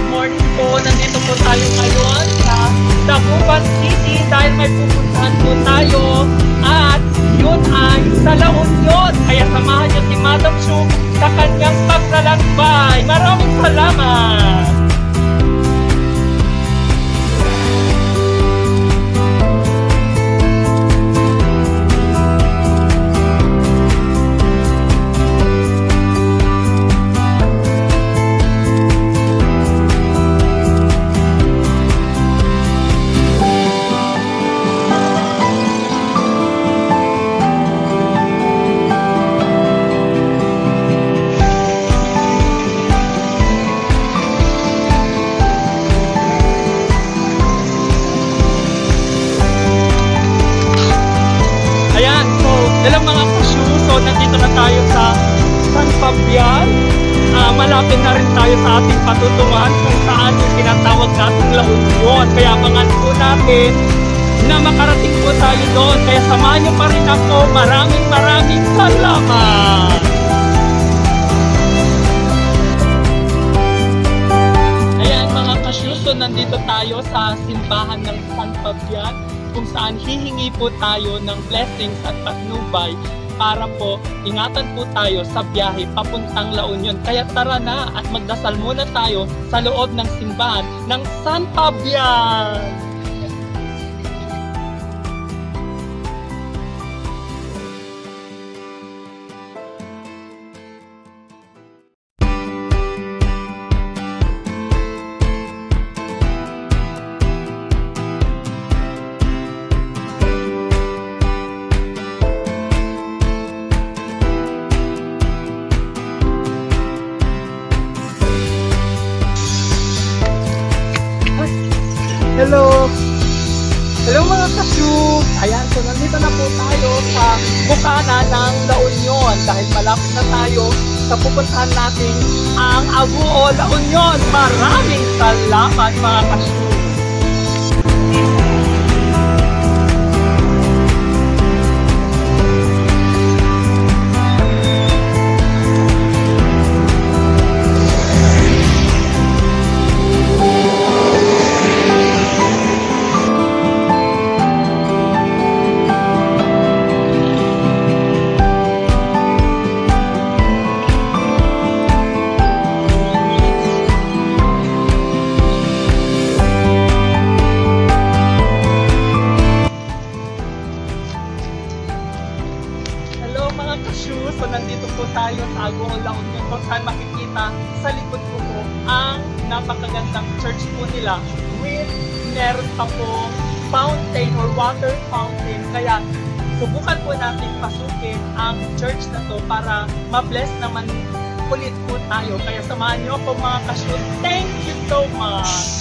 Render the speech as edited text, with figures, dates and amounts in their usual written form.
morning po. Nandito po tayo ngayon sa Dagupan City dahil may pupuntahan po tayo at yun ay sa La Union. Kaya samahan niyo si Madam Shu sa kanyang paglalakbay. Maraming salamat! Hello mga kasyu, so nandito na tayo sa San Fabian. Malapit na rin tayo sa ating patutunguhan kung saan yung tinatawag nating La Union. Kaya abangan po natin na makarating po tayo doon. Kaya samahan nyo pa rin ako. Maraming salamat! Ayan mga kasyu, so nandito tayo sa simbahan ng San Fabian, kung saan hihingi po tayo ng blessings at patnubay para po ingatan po tayo sa biyahe papuntang La Union. Kaya tara na at magdasal muna tayo sa loob ng simbahan ng San Fabian. Hello mga kasyu! Ayan, so nandito na po tayo sa bukana ng La Union dahil malapit na tayo sa pupuntahan natin ang Aguo La Union. Maraming salamat mga kasyu! So nandito po tayo sa Aguo La Union kung saan makikita sa likod ko po ang napakagandang church po nila with meron pa po fountain or water fountain. Kaya subukan po natin pasukin ang church na to para ma-bless naman ulit po tayo. Kaya samahan niyo ako mga kasyu. Thank you so much!